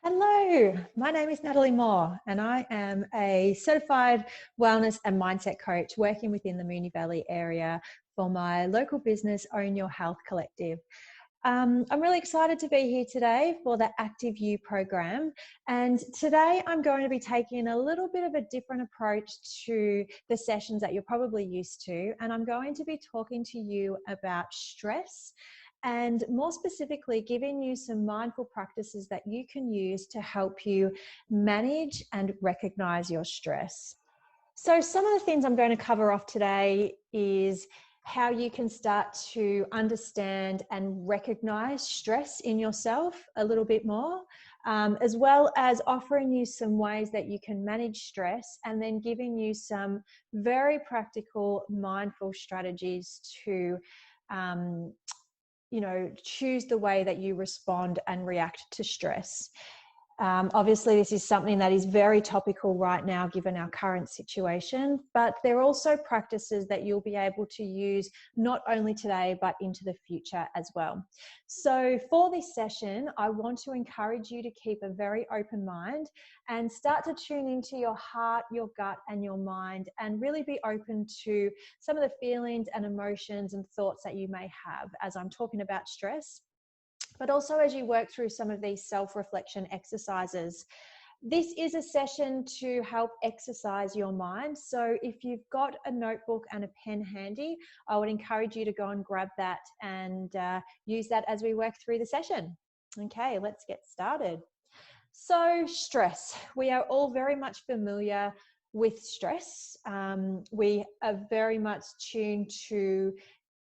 Hello, my name is Natalie Moore and I am a certified wellness and mindset coach working within the Moonee Valley area for my local business, Own Your Health Collective. I'm really excited to be here today for the Active You program. And today I'm going to be taking a little bit of a different approach to the sessions that you're probably used to. And I'm going to be talking to you about stress, and more specifically, giving you some mindful practices that you can use to help you manage and recognize your stress. So some of the things I'm going to cover off today is how you can start to understand and recognize stress in yourself a little bit more, as well as offering you some ways that you can manage stress, and then giving you some very practical, mindful strategies to choose the way that you respond and react to stress. Obviously, this is something that is very topical right now, given our current situation, but there are also practices that you'll be able to use not only today, but into the future as well. So for this session, I want to encourage you to keep a very open mind and start to tune into your heart, your gut, and your mind, and really be open to some of the feelings and emotions and thoughts that you may have as I'm talking about stress. But also as you work through some of these self-reflection exercises. This is a session to help exercise your mind. So if you've got a notebook and a pen handy, I would encourage you to go and grab that and use that as we work through the session. Okay, let's get started. So stress, we are all very much familiar with stress. We are very much tuned to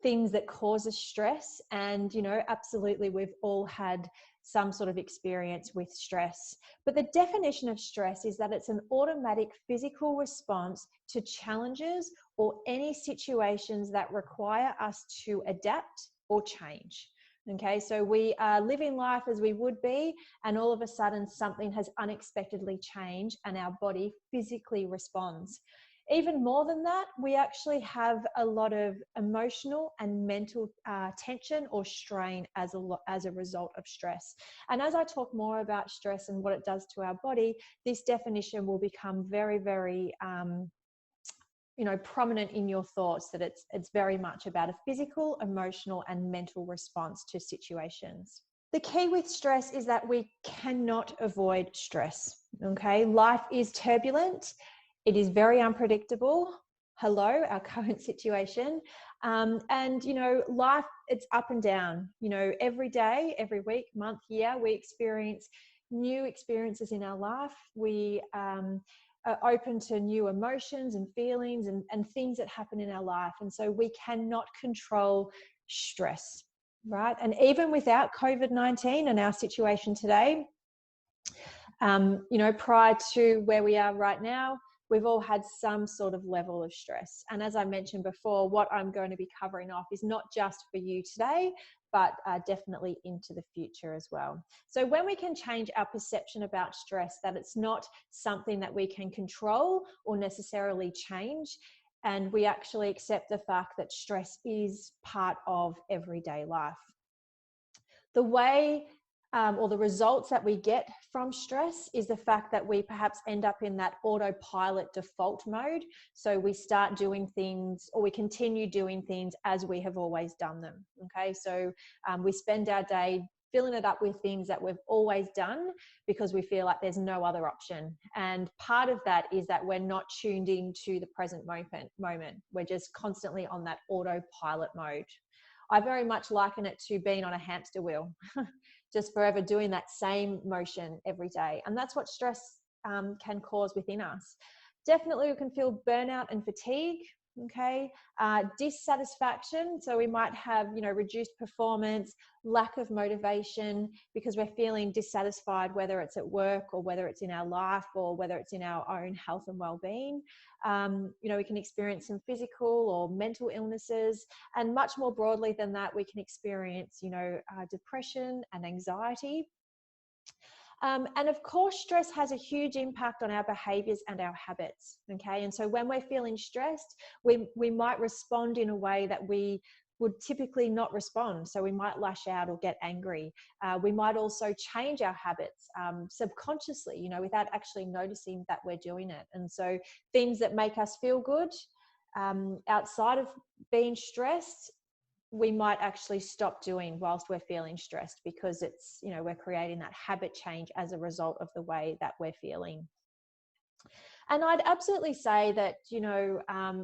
things that cause us stress, and absolutely we've all had some sort of experience with stress. But the definition of stress is that it's an automatic physical response to challenges or any situations that require us to adapt or change. Okay, so we are living life as we would be, and all of a sudden something has unexpectedly changed and our body physically responds. Even more than that, we actually have a lot of emotional and mental tension or strain as a result of stress. And as I talk more about stress and what it does to our body, this definition will become very, very prominent in your thoughts, that it's very much about a physical, emotional, and mental response to situations. The key with stress is that we cannot avoid stress. Okay, life is turbulent. It is very unpredictable. Hello, our current situation. And, life, it's up and down. Every day, every week, month, year, we experience new experiences in our life. We are open to new emotions and feelings and things that happen in our life. And so we cannot control stress, right? And even without COVID-19 and our situation today, prior to where we are right now, we've all had some sort of level of stress. And as I mentioned before, what I'm going to be covering off is not just for you today, but definitely into the future as well. So when we can change our perception about stress, that it's not something that we can control or necessarily change, and we actually accept the fact that stress is part of everyday life. The way or the results that we get from stress is the fact that we perhaps end up in that autopilot default mode. So we start doing things, or we continue doing things as we have always done them. Okay, so we spend our day filling it up with things that we've always done because we feel like there's no other option. And part of that is that we're not tuned into the present moment. We're just constantly on that autopilot mode. I very much liken it to being on a hamster wheel, just forever doing that same motion every day. And that's what stress can cause within us. Definitely we can feel burnout and fatigue, okay? Dissatisfaction, so we might have, reduced performance, lack of motivation because we're feeling dissatisfied, whether it's at work or whether it's in our life or whether it's in our own health and well-being. We can experience some physical or mental illnesses, and much more broadly than that, we can experience, depression and anxiety. And of course, stress has a huge impact on our behaviors and our habits. Okay. And so when we're feeling stressed, we might respond in a way that we would typically not respond. So we might lash out or get angry. We might also change our habits subconsciously, you know, without actually noticing that we're doing it. And so things that make us feel good outside of being stressed, we might actually stop doing whilst we're feeling stressed, because it's, you know, we're creating that habit change as a result of the way that we're feeling. And I'd absolutely say that, you know,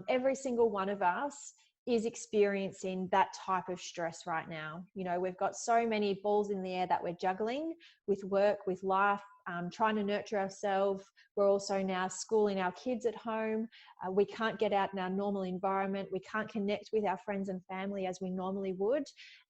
every single one of us is experiencing that type of stress right now. You know, we've got so many balls in the air that we're juggling with work, with life, trying to nurture ourselves. We're also now schooling our kids at home. We can't get out in our normal environment. We can't connect with our friends and family as we normally would.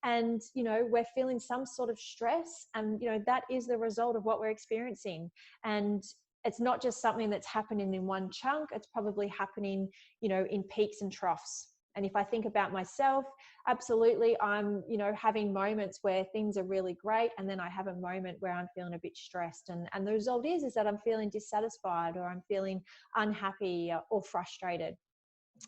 And, you know, we're feeling some sort of stress. And, you know, that is the result of what we're experiencing. And it's not just something that's happening in one chunk. It's probably happening, you know, in peaks and troughs. And if I think about myself, absolutely, I'm, you know, having moments where things are really great. And then I have a moment where I'm feeling a bit stressed. And the result is that I'm feeling dissatisfied, or I'm feeling unhappy or frustrated.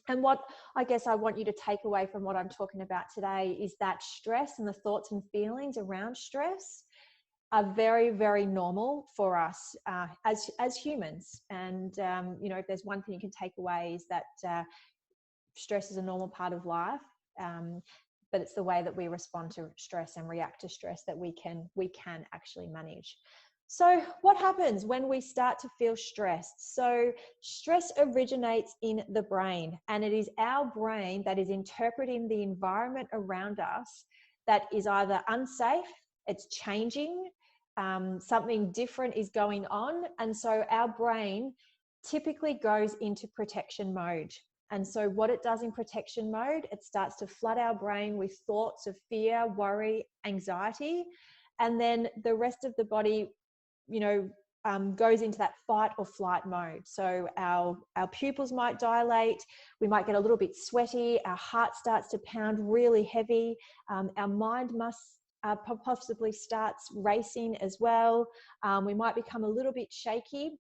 And what I guess I want you to take away from what I'm talking about today is that stress and the thoughts and feelings around stress are very, very normal for us as humans. And, you know, if there's one thing you can take away is that stress is a normal part of life, but it's the way that we respond to stress and react to stress that we can actually manage. So what happens when we start to feel stressed? So stress originates in the brain, and it is our brain that is interpreting the environment around us that is either unsafe, it's changing, something different is going on. And so our brain typically goes into protection mode. And so what it does in protection mode, it starts to flood our brain with thoughts of fear, worry, anxiety. And then the rest of the body, you know, goes into that fight or flight mode. So our pupils might dilate, we might get a little bit sweaty, our heart starts to pound really heavy, our mind must possibly starts racing as well. We might become a little bit shaky.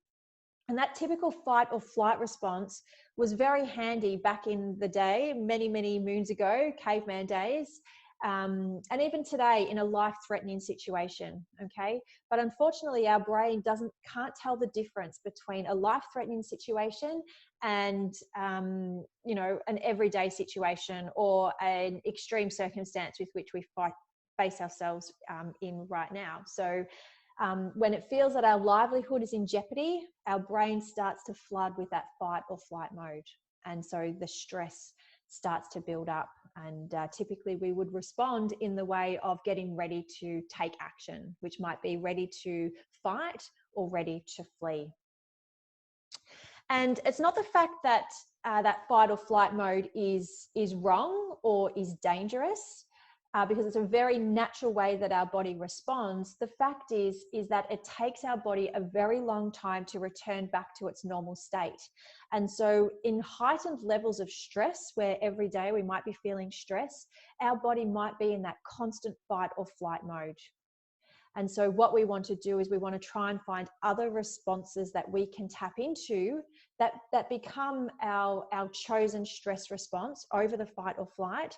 And that typical fight or flight response was very handy back in the day, many, many moons ago, caveman days, and even today in a life-threatening situation, okay? But unfortunately, our brain can't tell the difference between a life-threatening situation and, you know, an everyday situation or an extreme circumstance with which we face ourselves in right now. So when it feels that our livelihood is in jeopardy, our brain starts to flood with that fight or flight mode. And so the stress starts to build up. And typically we would respond in the way of getting ready to take action, which might be ready to fight or ready to flee. And it's not the fact that that fight or flight mode is wrong or is dangerous, because it's a very natural way that our body responds. The fact is that it takes our body a very long time to return back to its normal state. And so in heightened levels of stress, where every day we might be feeling stress, our body might be in that constant fight or flight mode. And so what we want to do is we want to try and find other responses that we can tap into that become our chosen stress response over the fight or flight.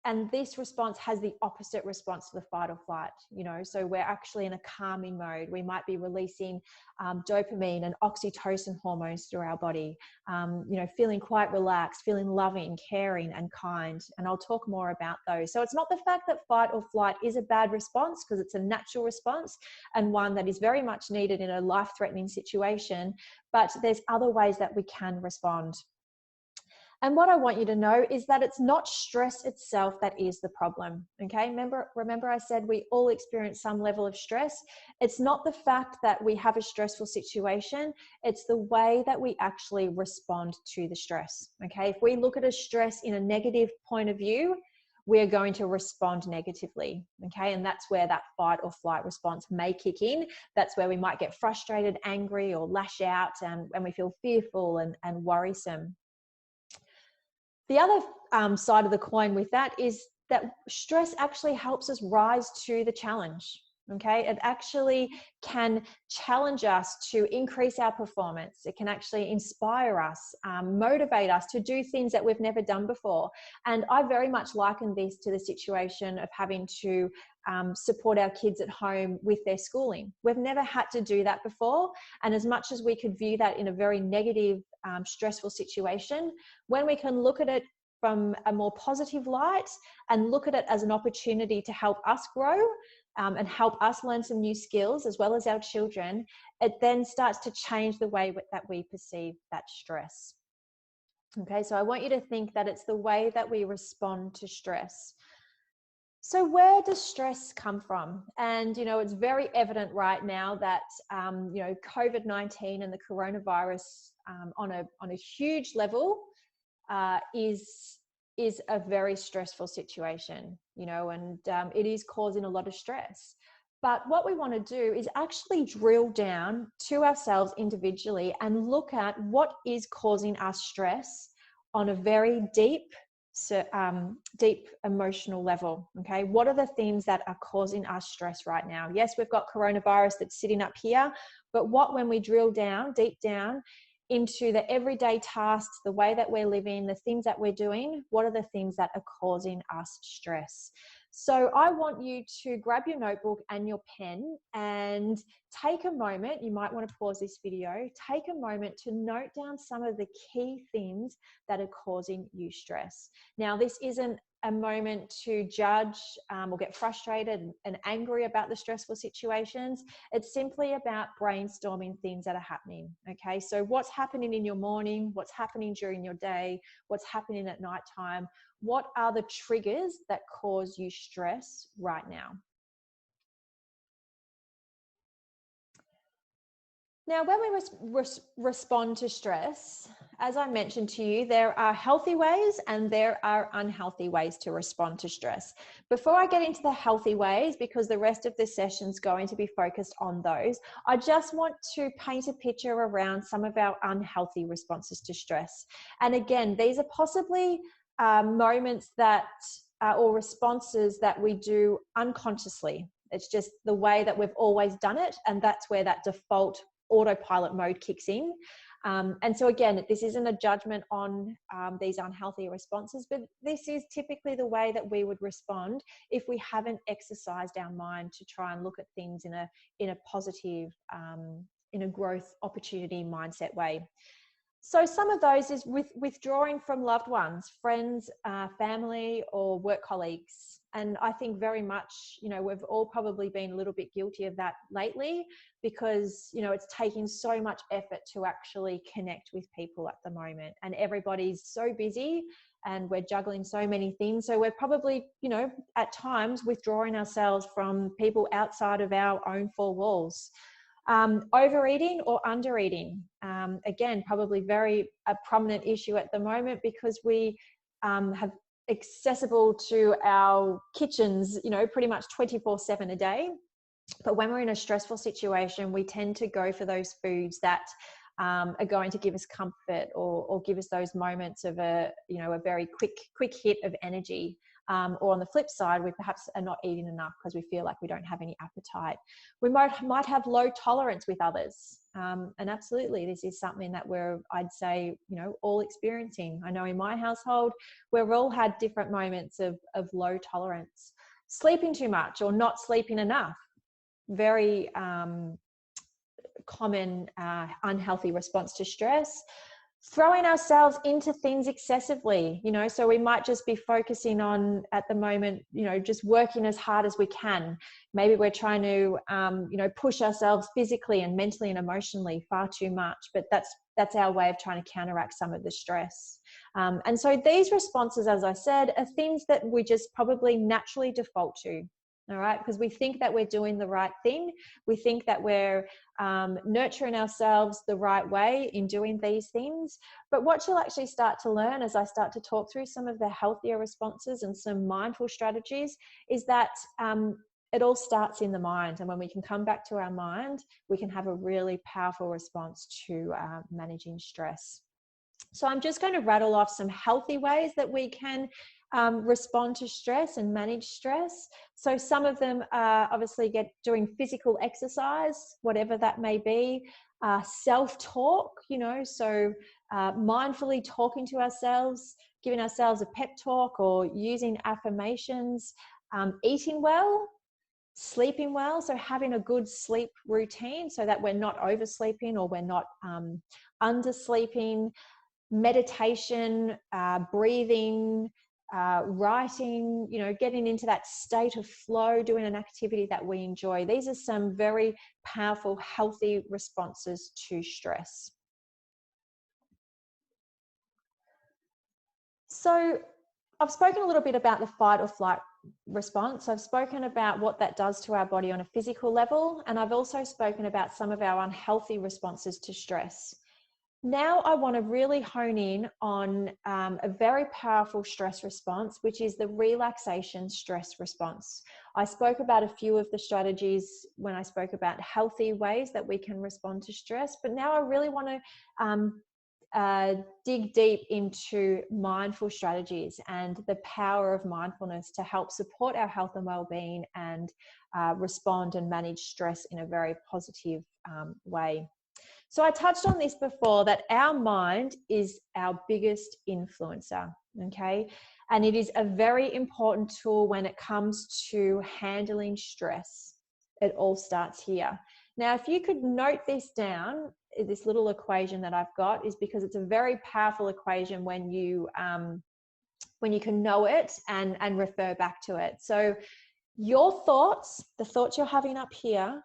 And this response has the opposite response to the fight or flight, you know, so we're actually in a calming mode. We might be releasing dopamine and oxytocin hormones through our body, you know, feeling quite relaxed, feeling loving, caring, and kind. And I'll talk more about those. So it's not the fact that fight or flight is a bad response, because it's a natural response and one that is very much needed in a life-threatening situation, but there's other ways that we can respond. And what I want you to know is that it's not stress itself that is the problem, okay? Remember I said we all experience some level of stress. It's not the fact that we have a stressful situation, it's the way that we actually respond to the stress, okay? If we look at a stress in a negative point of view, we're going to respond negatively, okay? And that's where that fight or flight response may kick in. That's where we might get frustrated, angry, or lash out, and we feel fearful and worrisome. The other side of the coin with that is that stress actually helps us rise to the challenge. Okay, it actually can challenge us to increase our performance. It can actually inspire us, motivate us to do things that we've never done before. And I very much liken this to the situation of having to support our kids at home with their schooling. We've never had to do that before. And as much as we could view that in a very negative, stressful situation, when we can look at it from a more positive light and look at it as an opportunity to help us grow, and help us learn some new skills as well as our children, it then starts to change the way that we perceive that stress. Okay, so I want you to think that it's the way that we respond to stress. So where does stress come from? And, it's very evident right now that, COVID-19 and the coronavirus on a huge level is a very stressful situation, and it is causing a lot of stress. But what we want to do is actually drill down to ourselves individually and look at what is causing us stress on a very deep emotional level. Okay, what are the things that are causing us stress right now? Yes, we've got coronavirus that's sitting up here, but when we drill down, deep down, into the everyday tasks, the way that we're living, the things that we're doing, what are the things that are causing us stress? So I want you to grab your notebook and your pen and take a moment. You might want to pause this video. Take a moment to note down some of the key things that are causing you stress. Now, this isn't a moment to judge or get frustrated and angry about the stressful situations. It's simply about brainstorming things that are happening. Okay, so what's happening in your morning, what's happening during your day, what's happening at nighttime, what are the triggers that cause you stress right now? Now, when we respond to stress, as I mentioned to you, there are healthy ways and there are unhealthy ways to respond to stress. Before I get into the healthy ways, because the rest of this session is going to be focused on those, I just want to paint a picture around some of our unhealthy responses to stress. And again, these are possibly moments that or responses that we do unconsciously. It's just the way that we've always done it, and that's where that default autopilot mode kicks in. And so again, this isn't a judgment on these unhealthy responses, but this is typically the way that we would respond if we haven't exercised our mind to try and look at things in a positive, in a growth opportunity mindset way. So some of those is withdrawing from loved ones, friends, family, or work colleagues. And I think very much, we've all probably been a little bit guilty of that lately, because, it's taking so much effort to actually connect with people at the moment. And everybody's so busy and we're juggling so many things. So we're probably, at times withdrawing ourselves from people outside of our own four walls. Overeating or undereating, again, probably a prominent issue at the moment, because we have accessible to our kitchens, pretty much 24/7 a day. But when we're in a stressful situation, we tend to go for those foods that are going to give us comfort or give us those moments of a very quick hit of energy. Or on the flip side, we perhaps are not eating enough because we feel like we don't have any appetite. We might have low tolerance with others. And absolutely, this is something that I'd say, all experiencing. I know in my household, we've all had different moments of low tolerance. Sleeping too much or not sleeping enough. Very common unhealthy response to stress. Throwing ourselves into things excessively, so we might just be focusing on, at the moment, just working as hard as we can. Maybe we're trying to, push ourselves physically and mentally and emotionally far too much, but that's our way of trying to counteract some of the stress. And so these responses, as I said, are things that we just probably naturally default to. All right, because we think that we're doing the right thing. We think that we're nurturing ourselves the right way in doing these things. But what you'll actually start to learn as I start to talk through some of the healthier responses and some mindful strategies is that it all starts in the mind. And when we can come back to our mind, we can have a really powerful response to managing stress. So I'm just going to rattle off some healthy ways that we can respond to stress and manage stress. So some of them are obviously doing physical exercise, whatever that may be, self-talk, so mindfully talking to ourselves, giving ourselves a pep talk or using affirmations, eating well, sleeping well, so having a good sleep routine so that we're not oversleeping or we're not undersleeping, meditation, breathing, writing, getting into that state of flow, doing an activity that we enjoy. These are some very powerful, healthy responses to stress. So I've spoken a little bit about the fight or flight response. I've spoken about what that does to our body on a physical level, and I've also spoken about some of our unhealthy responses to stress. Now I want to really hone in on a very powerful stress response, which is the relaxation stress response. I spoke about a few of the strategies when I spoke about healthy ways that we can respond to stress, but now I really want to dig deep into mindful strategies and the power of mindfulness to help support our health and well-being and respond and manage stress in a very positive way. So I touched on this before, that our mind is our biggest influencer, okay? And it is a very important tool when it comes to handling stress. It all starts here. Now, if you could note this down, this little equation that I've got, is because it's a very powerful equation when you can know it and refer back to it. So your thoughts, the thoughts you're having up here,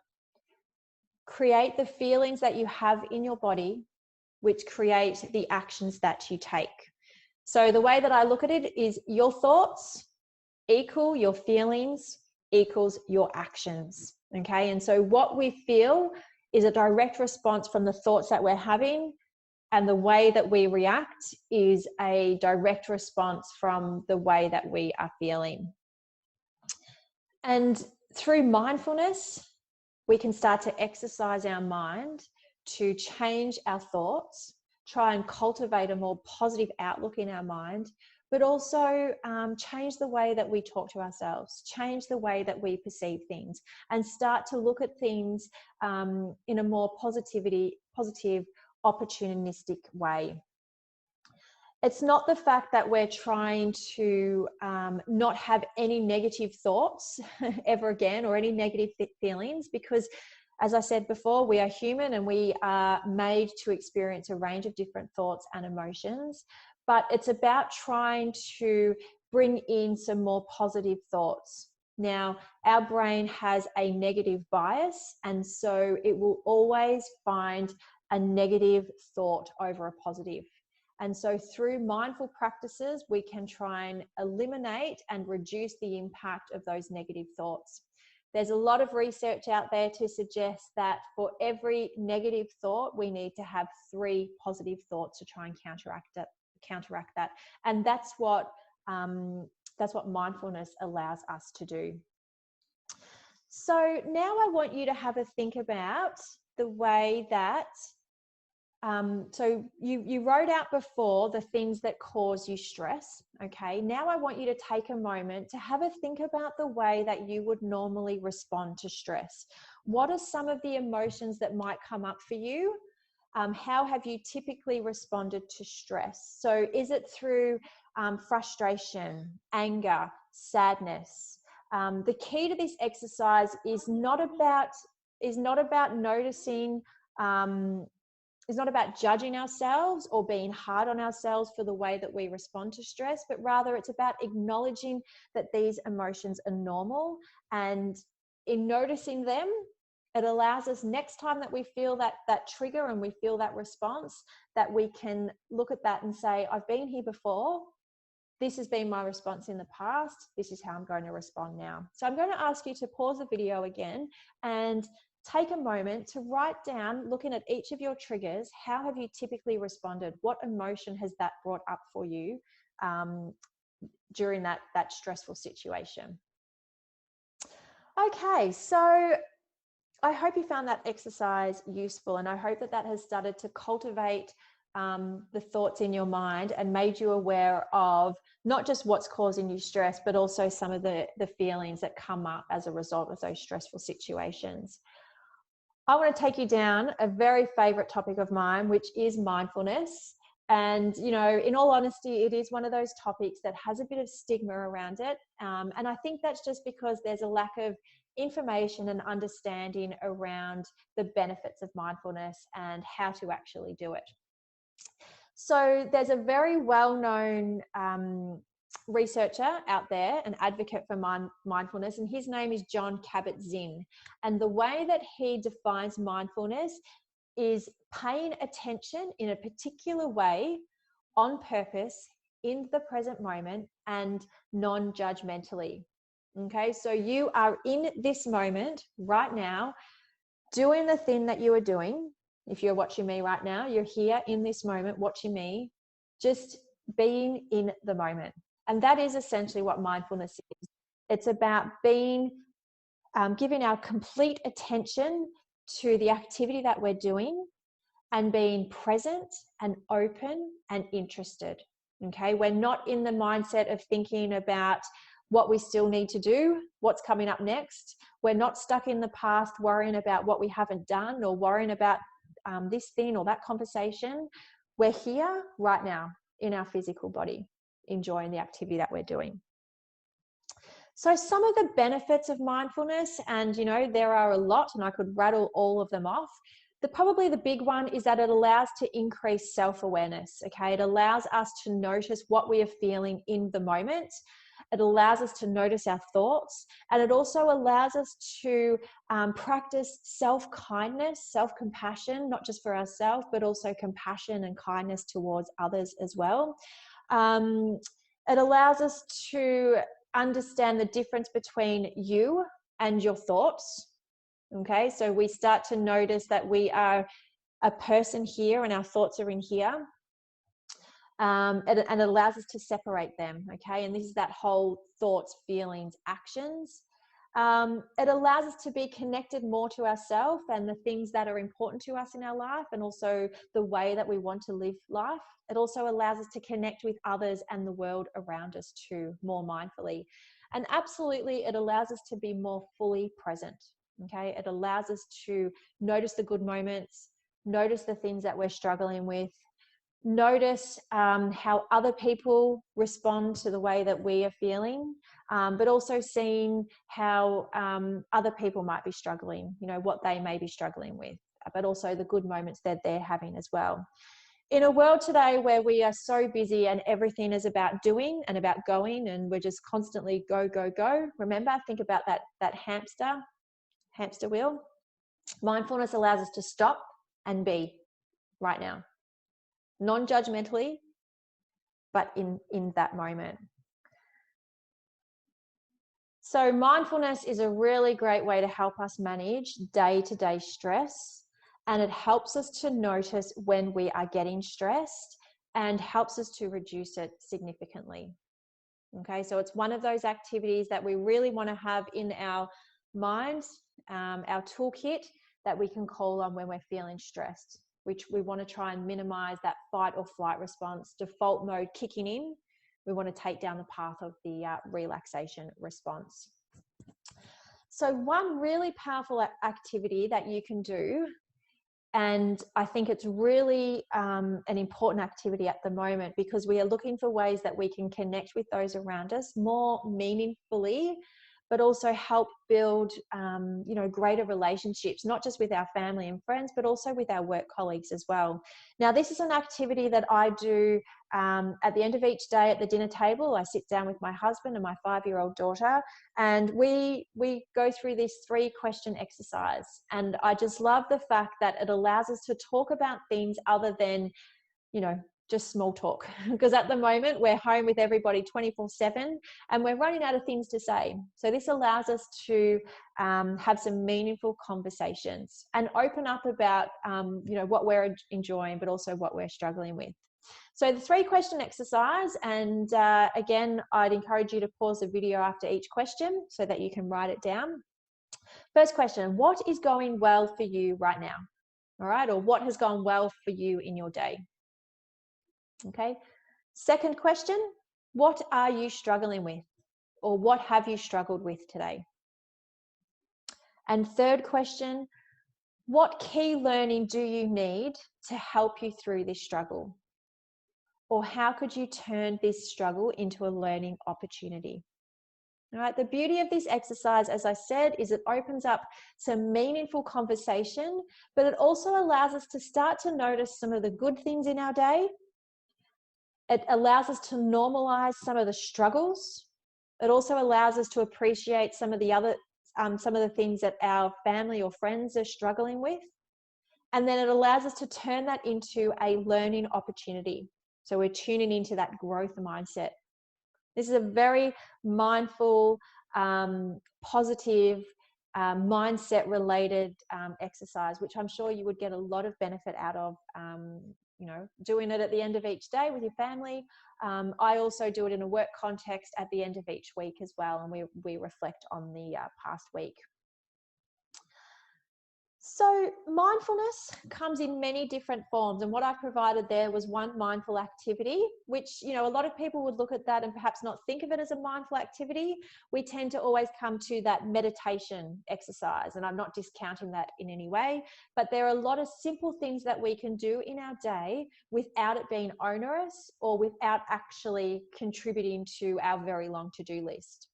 create the feelings that you have in your body, which create the actions that you take. So the way that I look at it is your thoughts equal your feelings equals your actions. Okay. And so what we feel is a direct response from the thoughts that we're having, and the way that we react is a direct response from the way that we are feeling. And through mindfulness, we can start to exercise our mind to change our thoughts, try and cultivate a more positive outlook in our mind, but also change the way that we talk to ourselves, change the way that we perceive things, and start to look at things in a more positive, opportunistic way. It's not the fact that we're trying to not have any negative thoughts ever again, or any negative feelings, because as I said before, we are human and we are made to experience a range of different thoughts and emotions. But it's about trying to bring in some more positive thoughts. Now, our brain has a negative bias, and so it will always find a negative thought over a positive. And so through mindful practices, we can try and eliminate and reduce the impact of those negative thoughts. There's a lot of research out there to suggest that for every negative thought, we need to have 3 positive thoughts to try and counteract that. And that's what mindfulness allows us to do. So now I want you to have a think about the way that so you wrote out before the things that cause you stress. Okay, now I want you to take a moment to have a think about the way that you would normally respond to stress. What are some of the emotions that might come up for you? How have you typically responded to stress? So is it through frustration, anger, sadness? The key to this exercise is not about noticing. It's not about judging ourselves or being hard on ourselves for the way that we respond to stress, but rather it's about acknowledging that these emotions are normal, and in noticing them, it allows us next time that we feel that trigger and we feel that response, that we can look at that and say, I've been here before. This has been my response in the past. This is how I'm going to respond now. So I'm going to ask you to pause the video again and take a moment to write down, looking at each of your triggers, how have you typically responded? What emotion has that brought up for you during that stressful situation? Okay, so I hope you found that exercise useful, and I hope that has started to cultivate the thoughts in your mind and made you aware of not just what's causing you stress, but also some of the feelings that come up as a result of those stressful situations. I want to take you down a very favorite topic of mine, which is mindfulness. And, you know, in all honesty, it is one of those topics that has a bit of stigma around it. And I think that's just because there's a lack of information and understanding around the benefits of mindfulness and how to actually do it. So there's a very well-known researcher out there, an advocate for mindfulness, and his name is Jon Kabat-Zinn. And the way that he defines mindfulness is paying attention in a particular way, on purpose, in the present moment, and non-judgmentally. Okay, so you are in this moment right now, doing the thing that you are doing. If you're watching me right now, you're here in this moment watching me, just being in the moment. And that is essentially what mindfulness is. It's about being, giving our complete attention to the activity that we're doing and being present and open and interested. Okay, we're not in the mindset of thinking about what we still need to do, what's coming up next. We're not stuck in the past worrying about what we haven't done or worrying about this thing or that conversation. We're here right now in our physical body, enjoying the activity that we're doing. So some of the benefits of mindfulness, and you know, there are a lot, and I could rattle all of them off. Probably the big one is that it allows to increase self-awareness. Okay, it allows us to notice what we are feeling in the moment. It allows us to notice our thoughts, and it also allows us to practice self-kindness, self-compassion, not just for ourselves, but also compassion and kindness towards others as well. It allows us to understand the difference between you and your thoughts. Okay, so we start to notice that we are a person here and our thoughts are in here. And it allows us to separate them, okay? And this is that whole thoughts, feelings, actions. It allows us to be connected more to ourselves and the things that are important to us in our life, and also the way that we want to live life. It also allows us to connect with others and the world around us too, more mindfully. And absolutely, it allows us to be more fully present, okay? It allows us to notice the good moments, notice the things that we're struggling with, notice how other people respond to the way that we are feeling, but also seeing how other people might be struggling, you know, what they may be struggling with, but also the good moments that they're having as well. In a world today where we are so busy and everything is about doing and about going, and we're just constantly go, go, go. Remember, think about that hamster wheel. Mindfulness allows us to stop and be right now. Non-judgmentally, but in that moment. So mindfulness is a really great way to help us manage day-to-day stress, and it helps us to notice when we are getting stressed and helps us to reduce it significantly. Okay, so it's one of those activities that we really want to have in our minds, our toolkit, that we can call on when we're feeling stressed, which we want to try and minimize that fight or flight response, default mode kicking in. We want to take down the path of the relaxation response. So one really powerful activity that you can do, and I think it's really an important activity at the moment, because we are looking for ways that we can connect with those around us more meaningfully, but also help build, you know, greater relationships, not just with our family and friends, but also with our work colleagues as well. Now, this is an activity that I do at the end of each day at the dinner table. I sit down with my husband and my 5-year-old daughter, and we go through this 3-question exercise. And I just love the fact that it allows us to talk about things other than, you know, just small talk, because at the moment we're home with everybody 24/7 and we're running out of things to say. So this allows us to have some meaningful conversations and open up about you know, what we're enjoying, but also what we're struggling with. So the 3-question exercise, and again, I'd encourage you to pause the video after each question so that you can write it down. First question: what is going well for you right now? All right, or what has gone well for you in your day? Okay. Second question, what are you struggling with? Or what have you struggled with today? And third question, what key learning do you need to help you through this struggle? Or how could you turn this struggle into a learning opportunity? All right, the beauty of this exercise, as I said, is it opens up some meaningful conversation, but it also allows us to start to notice some of the good things in our day. It allows us to normalize some of the struggles. It also allows us to appreciate some of the things that our family or friends are struggling with. And then it allows us to turn that into a learning opportunity. So we're tuning into that growth mindset. This is a very mindful, positive, mindset-related exercise, which I'm sure you would get a lot of benefit out of, doing it at the end of each day with your family. I also do it in a work context at the end of each week as well, and we reflect on the past week. So mindfulness comes in many different forms, and what I provided there was one mindful activity, which, a lot of people would look at that and perhaps not think of it as a mindful activity. We tend to always come to that meditation exercise, and I'm not discounting that in any way, but there are a lot of simple things that we can do in our day without it being onerous or without actually contributing to our very long to-do list.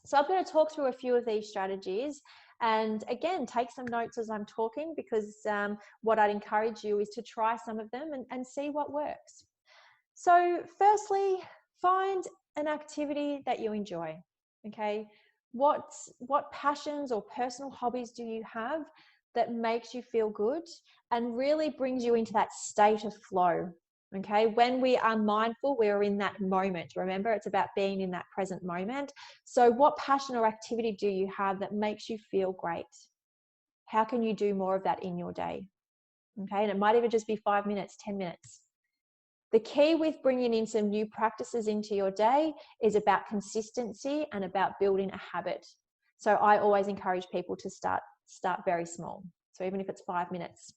So I'm going to talk through a few of these strategies. And again, take some notes as I'm talking, because what I'd encourage you is to try some of them and see what works. So firstly, find an activity that you enjoy, okay? What passions or personal hobbies do you have that makes you feel good and really brings you into that state of flow? Okay, when we are mindful, we're in that moment. Remember, it's about being in that present moment. So what passion or activity do you have that makes you feel great? How can you do more of that in your day? Okay, and it might even just be 5 minutes, 10 minutes. The key with bringing in some new practices into your day is about consistency and about building a habit. So I always encourage people to start very small. So even if it's 5 minutes.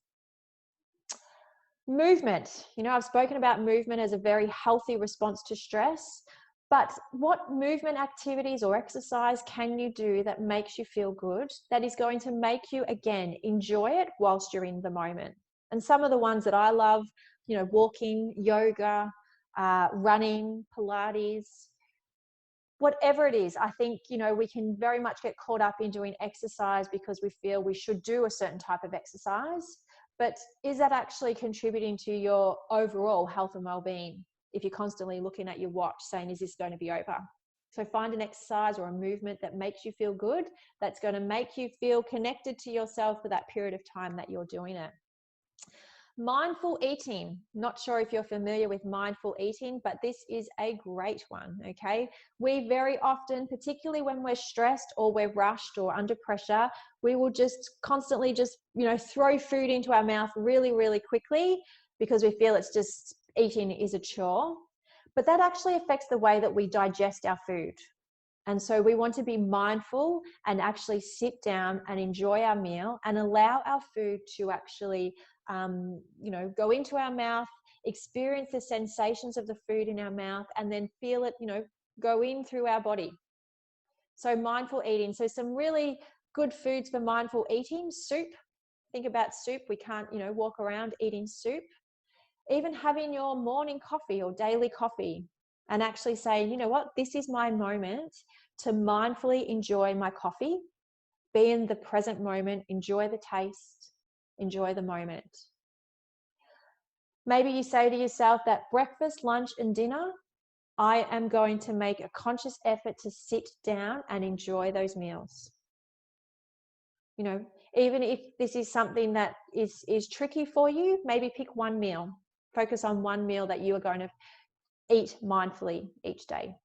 Movement. I've spoken about movement as a very healthy response to stress, but what movement activities or exercise can you do that makes you feel good, that is going to make you, again, enjoy it whilst you're in the moment? And some of the ones that I love, walking, yoga, running, Pilates, whatever it is. I think, we can very much get caught up in doing exercise because we feel we should do a certain type of exercise. But is that actually contributing to your overall health and well-being if you're constantly looking at your watch saying, is this going to be over? So find an exercise or a movement that makes you feel good, that's going to make you feel connected to yourself for that period of time that you're doing it. Mindful eating. Not sure if you're familiar with mindful eating, but this is a great one, okay? We very often, particularly when we're stressed or we're rushed or under pressure, we will just constantly throw food into our mouth really, really quickly because we feel it's just eating is a chore. But that actually affects the way that we digest our food. And so we want to be mindful and actually sit down and enjoy our meal and allow our food to actually go into our mouth, experience the sensations of the food in our mouth, and then feel it, go in through our body. So mindful eating. So some really good foods for mindful eating: soup. Think about soup. We can't, walk around eating soup. Even having your morning coffee or daily coffee and actually saying, you know what, this is my moment to mindfully enjoy my coffee, be in the present moment, enjoy the taste, enjoy the moment. Maybe you say to yourself that breakfast, lunch, and dinner, I am going to make a conscious effort to sit down and enjoy those meals. Even if this is something that is tricky for you, maybe pick one meal. Focus on one meal that you are going to eat mindfully each day.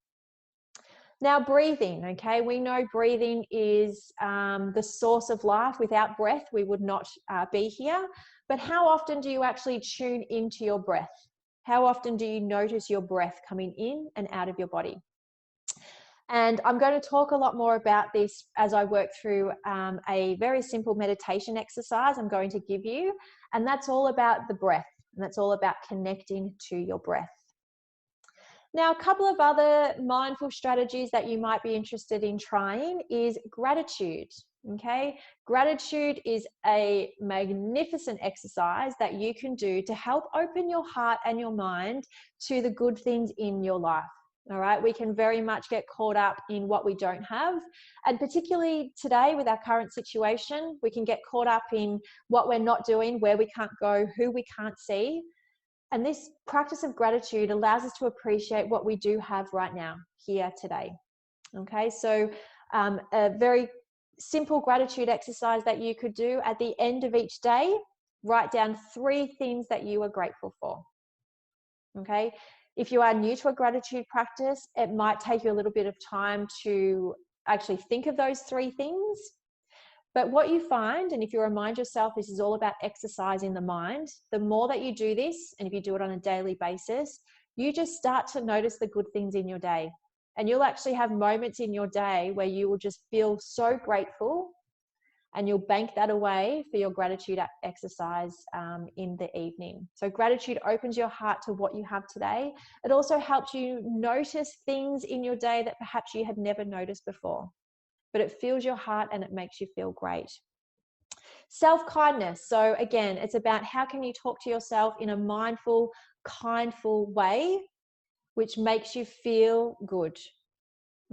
Now, breathing, okay? We know breathing is the source of life. Without breath, we would not be here. But how often do you actually tune into your breath? How often do you notice your breath coming in and out of your body? And I'm going to talk a lot more about this as I work through a very simple meditation exercise I'm going to give you. And that's all about the breath. And that's all about connecting to your breath. Now, a couple of other mindful strategies that you might be interested in trying is gratitude. Okay, gratitude is a magnificent exercise that you can do to help open your heart and your mind to the good things in your life. All right, we can very much get caught up in what we don't have. And particularly today with our current situation, we can get caught up in what we're not doing, where we can't go, who we can't see. And this practice of gratitude allows us to appreciate what we do have right now, here today. Okay, so a very simple gratitude exercise that you could do at the end of each day, write down 3 things that you are grateful for. Okay, if you are new to a gratitude practice, it might take you a little bit of time to actually think of those 3 things. But what you find, and if you remind yourself this is all about exercising the mind, the more that you do this, and if you do it on a daily basis, you just start to notice the good things in your day. And you'll actually have moments in your day where you will just feel so grateful, and you'll bank that away for your gratitude exercise in the evening. So gratitude opens your heart to what you have today. It also helps you notice things in your day that perhaps you had never noticed before. But it fills your heart and it makes you feel great. Self-kindness. So again, it's about how can you talk to yourself in a mindful, kindful way, which makes you feel good.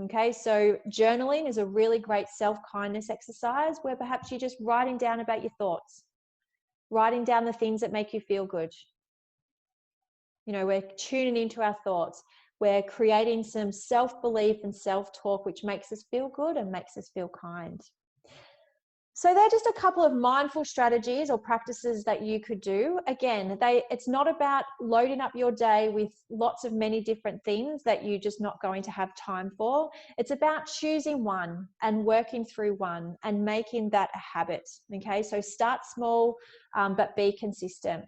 Okay, so journaling is a really great self-kindness exercise where perhaps you're just writing down about your thoughts, writing down the things that make you feel good. You know, we're tuning into our thoughts. We're creating some self-belief and self-talk, which makes us feel good and makes us feel kind. So they're just a couple of mindful strategies or practices that you could do. Again, it's not about loading up your day with lots of many different things that you're just not going to have time for. It's about choosing one and working through one and making that a habit. Okay, so start small, but be consistent.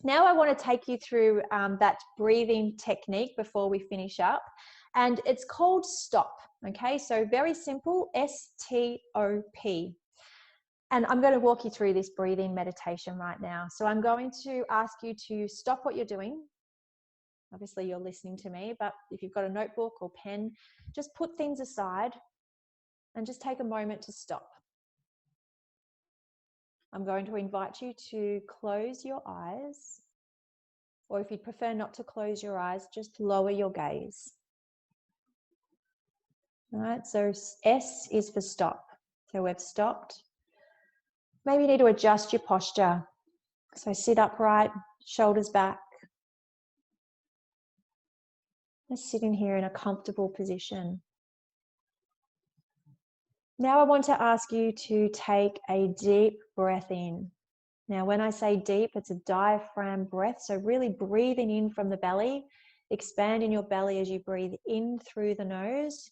Now I want to take you through that breathing technique before we finish up. And it's called STOP. Okay, so very simple, STOP. And I'm going to walk you through this breathing meditation right now. So I'm going to ask you to stop what you're doing. Obviously you're listening to me, but if you've got a notebook or pen, just put things aside and just take a moment to stop. I'm going to invite you to close your eyes, or if you'd prefer not to close your eyes, just lower your gaze. All right, so S is for stop. So we've stopped. Maybe you need to adjust your posture. So sit upright, shoulders back. Just sitting here in a comfortable position. Now I want to ask you to take a deep breath in. Now when I say deep, it's a diaphragm breath. So really breathing in from the belly, expanding your belly as you breathe in through the nose.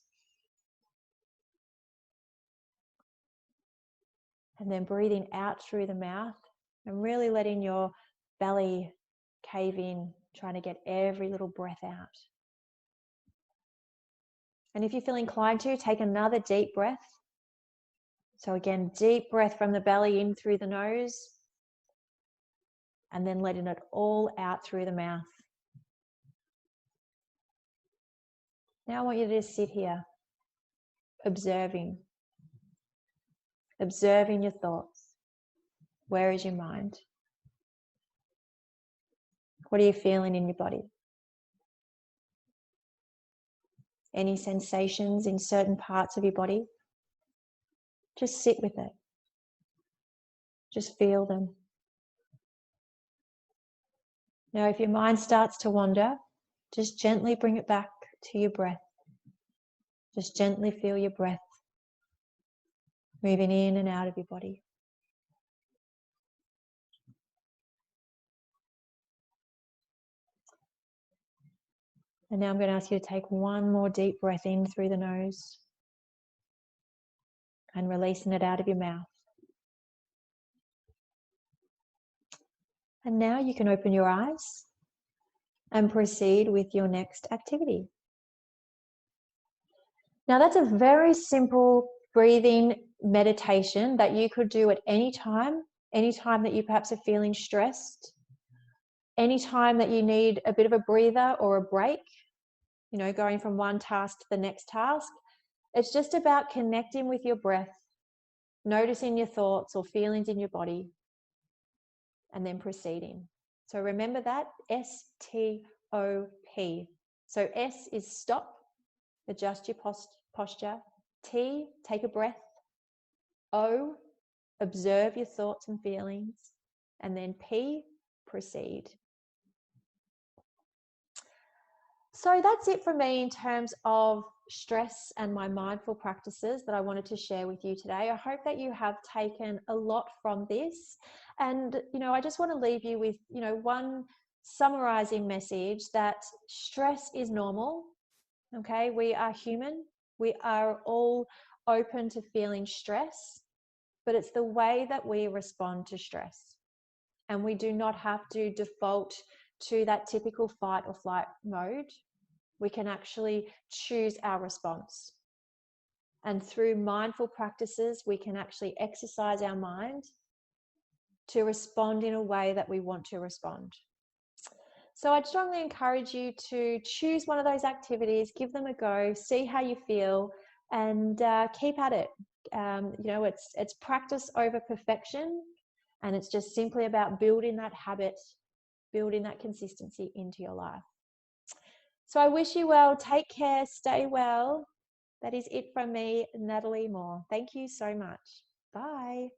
And then breathing out through the mouth and really letting your belly cave in, trying to get every little breath out. And if you feel inclined to, take another deep breath. So again, deep breath from the belly in through the nose and then letting it all out through the mouth. Now I want you to just sit here, observing your thoughts. Where is your mind? What are you feeling in your body? Any sensations in certain parts of your body? Just sit with it. Just feel them. Now, if your mind starts to wander, just gently bring it back to your breath. Just gently feel your breath moving in and out of your body. And now I'm going to ask you to take one more deep breath in through the nose and releasing it out of your mouth. And now you can open your eyes and proceed with your next activity. Now that's a very simple breathing meditation that you could do at any time that you perhaps are feeling stressed Anytime that you need a bit of a breather or a break, going from one task to the next task, it's just about connecting with your breath, noticing your thoughts or feelings in your body, and then proceeding. So remember that, STOP. So S is stop, adjust your posture. T, take a breath. O, observe your thoughts and feelings. And then P, proceed. So that's it for me in terms of stress and my mindful practices that I wanted to share with you today. I hope that you have taken a lot from this. And, I just want to leave you with, one summarizing message that stress is normal. Okay, we are human. We are all open to feeling stress, but it's the way that we respond to stress. And we do not have to default to that typical fight or flight mode. We can actually choose our response. And through mindful practices, we can actually exercise our mind to respond in a way that we want to respond. So I'd strongly encourage you to choose one of those activities, give them a go, see how you feel, and keep at it. It's practice over perfection, and it's just simply about building that habit, building that consistency into your life. So I wish you well. Take care. Stay well. That is it from me, Natalie Moore. Thank you so much. Bye.